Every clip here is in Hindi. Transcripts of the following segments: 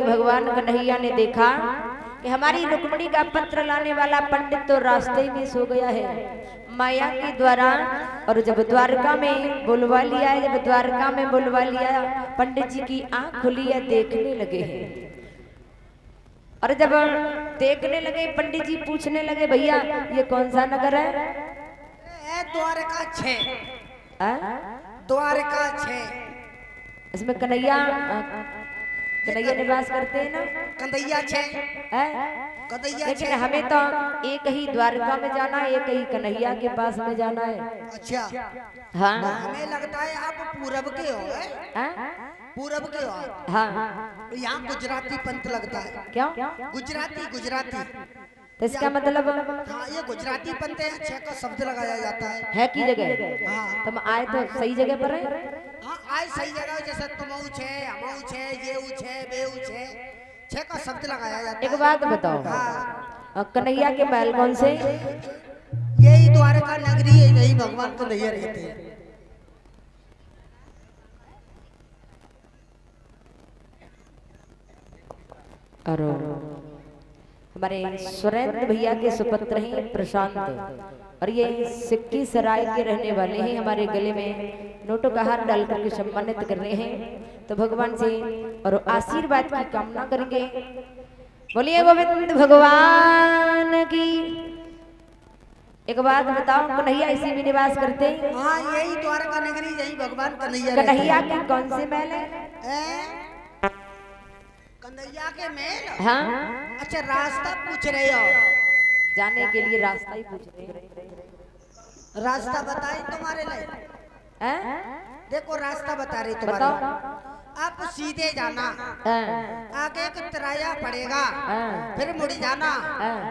भगवान कन्हैया ने देखा कि हमारी रुक्मिणी का पत्र लाने वाला पंडित तो रास्ते में सो गया है माया के द्वारा। और जब द्वारका में बुलवा लिया है, जब द्वारका में बुलवा लिया, पंडित जी की आंख खुली है, देखने लगे हैं। और जब देखने लगे पंडित जी पूछने लगे, भैया ये कौन सा नगर है? द्वारका 6। द्वारका 6। इसमें कन्हैया निवास करते हैं ना? कन्हैया 6 है। लेकिन हमें तो एक ही द्वारका में जाना है, एक ही कन्हैया के पास में जाना है। अच्छा। हाँ, हमें लगता है आप पूरब के हो। पूरब के हो। हाँ, तो यहाँ गुजराती पंथ लगता है। क्यों? गुजराती। तो इसका मतलब? हाँ, ये गुजराती पंथ है। 6 का शब्द लगाया जाता है की जगह। हाँ, तुम आए तो सही जगह पर है। हाँ, आए सही जगह। जैसे तुमऊ छे, हमऊ छे, ये छे, बेऊ छे, 6 का शब्द लगाया जाता है। एक बात बताओ, हाँ, कन्हैया के महल कौन से? यही द्वारका नगरी है, यही भगवान कन्हैया रहते हैं। और हमारे सुरेंद्र भैया के सुपुत्र हैं प्रशांत, और ये सिक्की सराय के रहने वाले हैं। हमारे गले में नोटों का हार डाल करके सम्मानित कर रहे हैं। तो भगवान से और आशीर्वाद की कामना करेंगे। बोलिए गोविंद भगवान की। एक बात बताओ, कन्हैया इसी में निवास करते हैं? हाँ, यही द्वारका नगरी, यही भगवान कन्हैया। कन्हैया के कौन से महल है? कन्हैया के महल? हाँ। अच्छा, रास्ता पूछ रहे हो? जाने के लिए रास्ता ही पूछ रहे हैं। रास्ता बताए तुम्हारे लिए? देखो रास्ता बता रही तुम्हारे। बताओ। आप सीधे जाना, आगे एक तिराया पड़ेगा, फिर मुड़ जाना,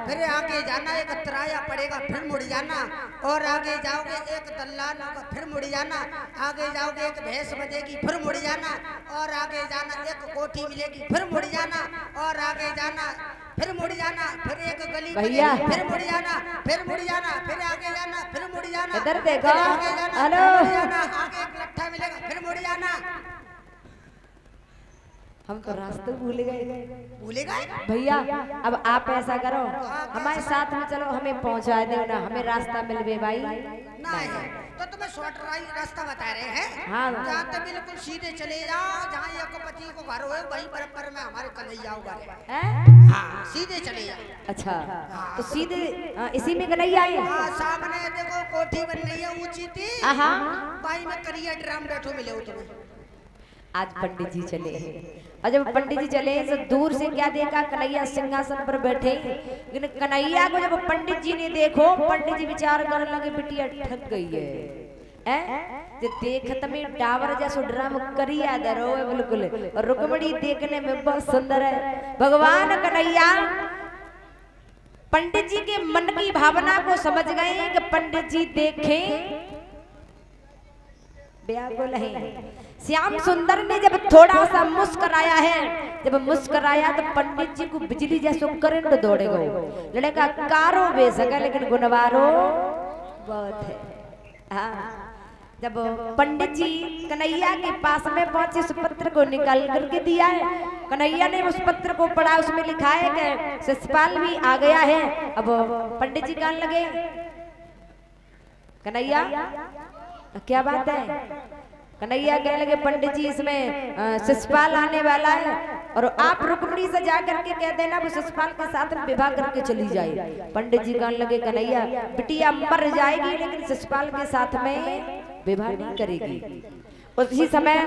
फिर आगे जाना, एक तिराया पड़ेगा, फिर मुड़ जाना, और आगे जाओगे एक दल्लान होगा, फिर मुड़ जाना, आगे जाओगे एक भैंस बजेगी, फिर मुड़ जाना, और आगे जाना एक कोठी मिलेगी, फिर मुड़ जाना, और आगे जाना, फिर मुड़ जाना, फिर एक गली भैया, फिर मुड़ जाना, फिर मुड़ जाना, फिर आगे जाना, फिर मुड़ जाना, इधर देखो। हेलो, आगे एक लट्ठा मिलेगा, फिर मुड़ जाना। हम तो रास्ते भूल गए। भैया, अब आप ऐसा करो, हमारे साथ में चलो, हमें पहुंचा दो ना, हमें रास्ता मिल गए भाई। नहीं, तो तुम्हें शॉर्ट रास्ता बता रहे हैं। हाँ, जहाँ तक बिल्कुल सीधे चले जाओ, जहाँ एक पति को घर हो, वहीं बराबर में हमारे कन्हैया है। हाँ, सीधे चले जाओ। अच्छा, तो सीधे इसी में कन्हैया है। हाँ, सामने देखो कोठी बन रही है ऊंची थी। हाँ, बाई में करिया ड्राम बैठो मिले हो तुम्हें। आज पंडित जी चले हैं, और जब पंडित जी चले तो दूर से क्या देखा? कन्हैया सिंहासन पर बैठे। लेकिन कन्हैया को जब पंडित जी ने देखो, पंडित जी विचार करने लगे, बिटिया ठग गई है। जे देखत में टावर जैसो ड्राम करिया दरो है बिल्कुल, और रुक्मिणी देखने में बहुत सुंदर है। भगवान कन्हैया पंडित जी के मन की भावना को समझ गए कि पंडित जी देखें व्याकुल है। श्याम सुंदर ने जब थोड़ा सा मुस्कुराया है, जब मुस्कुराया तो पंडित जी को बिजली जैसो करंट दौड़े गए। लड़का कारो बेशक है, लेकिन गुणवारो बहुत है। हाँ, जब पंडित जी कन्हैया के पास में पहुंचे, उस पत्र को निकाल करके दिया है। कन्हैया ने उस पत्र को पढ़ा, उसमें लिखा है कि शिशुपाल भी आ गया है। अब पंडित जी कहने लगे, कन्हैया क्या बात है? कन्हैया कहने लगे, पंडित जी इसमें शिशुपाल आने वाला है, और आप रुक्मिणी से जा करके कह देना वो शिशुपाल के साथ विवाह करके चली जाए। पंडित जी कहने लगे, कन्हैया बिटिया मर जाएगी, लेकिन शिशुपाल के साथ में विवाह नहीं करेगी। उसी समय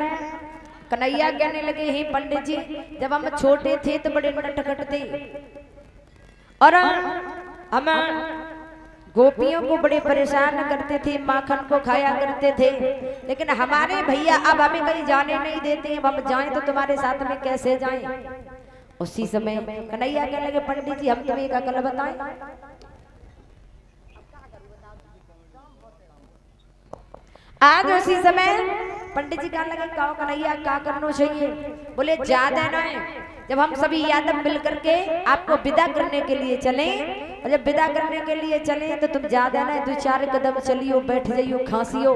कन्हैया कहने लगे, हे पंडित जी, जब हम छोटे थे तो बड़े नटखट थे, और हम गोपियों को बड़े परेशान करते थे, माखन को खाया करते थे, लेकिन हमारे भैया अब हमें कहीं जाने नहीं देते। अब हम जाएं तो तुम्हारे साथ में कैसे जाएं? उसी समय कन्हैया कहने लगे, पंडित जी हम तुम्हें एक अकल बताएं। आज उसी समय पंडित जी कहने लगे, कहो कन्हैया क्या करना चाहिए? बोले ज्यादा ना है, जब हम सभी यादव मिल करके आपको विदा करने के लिए चले, और जब विदा करने के लिए चले तो तुम ज्यादा ना 2-4 कदम चलियो, बैठ जाइयो, खांसियो,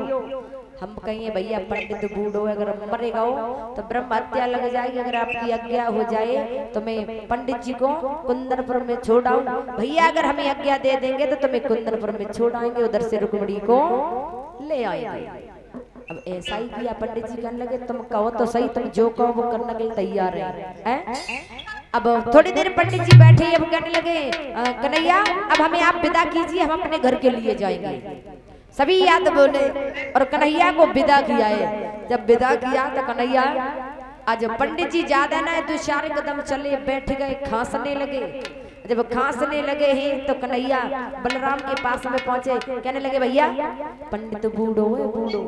हम कहिए भैया पंडित बूढ़ो अगर मरेगा हो तो ब्रह्म हत्या लग जाएगी, अगर आपकी आज्ञा हो जाए तो मैं पंडित जी को कुंदनपुर में छोड़ाऊं। भैया अगर हमें आज्ञा दे देंगे तो तुम्हें कुंदनपुर में छोड़ाएंगे, उधर से रुक्मिणी को ले आएंगे। अब ऐसा ही किया, पंडित जी कहने लगे तुम कहो तो सही, तुम जो कहो वो करने के लिए तैयार है। अब थोड़ी देर पंडित जी बैठे, अब कहने लगे कन्हैया अब हमें आप विदा कीजिए, हम अपने घर के लिए जाएंगे। सभी याद बोले और कन्हैया को विदा किया है। जब विदा किया तो कन्हैया आज पंडित जी ज्यादा ना तो 4 कदम चले, बैठ गए, खांसने लगे। जब खांसने लगे हैं तो कन्हैया बलराम के पास में पहुंचे, कहने लगे भैया पंडित बूढ़ो है, बूढ़ो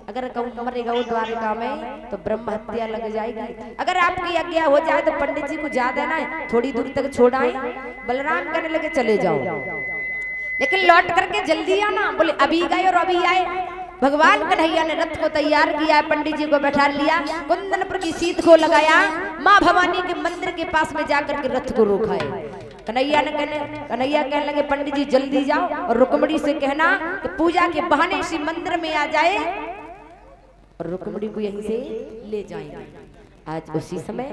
अगर कहूँ मरेगा वो द्वारिका में तो ब्रह्म हत्या लग जाएगी, अगर आपकी आज्ञा हो जाए तो पंडित जी को ज्यादा ना थोड़ी दूर तक छोड़ाएं। बलराम कहने लगे चले जाओ, लेकिन लौट करके जल्दी आना। बोले अभी गए और अभी आए। भगवान कन्हैया ने रथ को तैयार किया, पंडित जी को बैठा लिया, कुंदनपुर की सीध को लगाया, माँ भवानी के मंदिर के पास में जाकर के रथ को रोका है। कन्हैया कहने लगे पंडित जी जल्दी जाओ और रुक्मिणी से कहना कि पूजा के बहाने इसी मंदिर में आ जाए और रुक्मिणी को यहीं से ले जाएंगे। आज उसी समय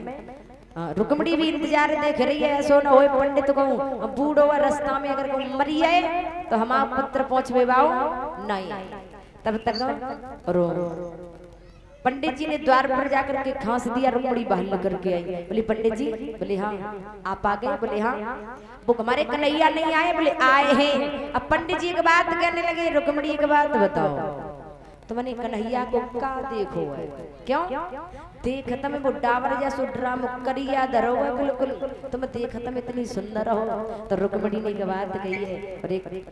रुक्मिणी भी इंतजार देख रही है, ऐसो न होए पंडित को बूढ़ो रास्ता में अगर कोई मरी जाए तो हम आप पत्र पहुंचवे बाओ नहीं। तब तक रो पंडित जी ने द्वार पर जाकर के खांस दिया, रुक्मिणी बाहर लेकर के आई। बोली पंडित जी, बोले हाँ आप आ गए, बोले हाँ। वो हमारे कन्हैया नहीं आए, बोले आए हैं। अब पंडित जी एक बात कहने लगे, रुक्मिणी एक बात बताओ, तुमने कन्हैया को का देखो है? क्यों देखत में वो डावर जैसो ड्राम करिया धरो है, बिल्कुल तुम देखत में इतनी सुंदर हो। तो रुक्मिणी ने एक बात कही है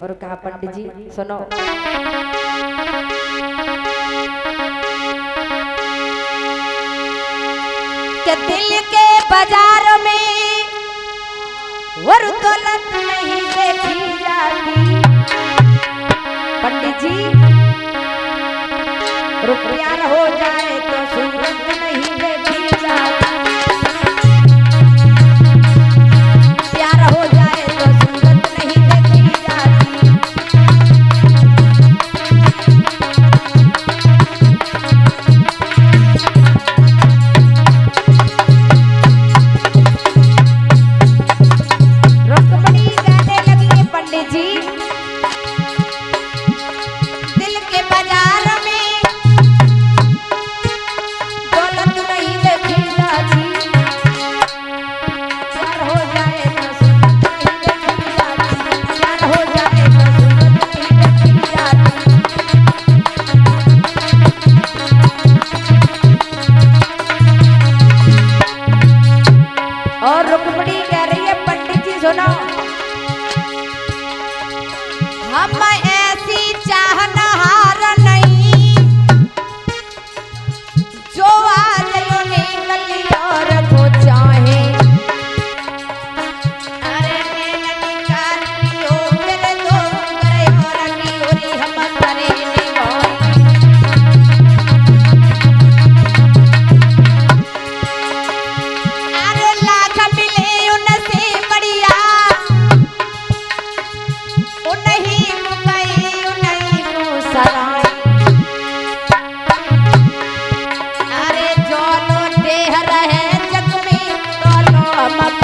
और कहा पंडित जी सुनो, के दिल के बाजार में वर दौलत नहीं देखी जाती। पंडित जी प्यार हो जाए तो सूरत नहीं देखी जाती, प्यार हो जाए तो सूरत नहीं देखी जाती। रुक्मिणी कहने लगी पंडित जी दिल के बाजार में दौलत नहीं देखी जाती। प्यार हो जाए तो सूरत नहीं देखी जाती, प्यार हो जाए तो सूरत नहीं देखी जाती। और रुक्मिणी कह रही है पंडित जी सुनो, हम ऐसी चाहनहार नहीं जो आज उन्हें गली और को चाहे। अरे मैंने निकाली हो मेरे दो करे और की उरी हम करे निभाई। अरे लाख मिले उनसे बढ़िया उन्हीं को गई उन्हीं को सराय। अरे जो लो देह रहे जग में तो लो मत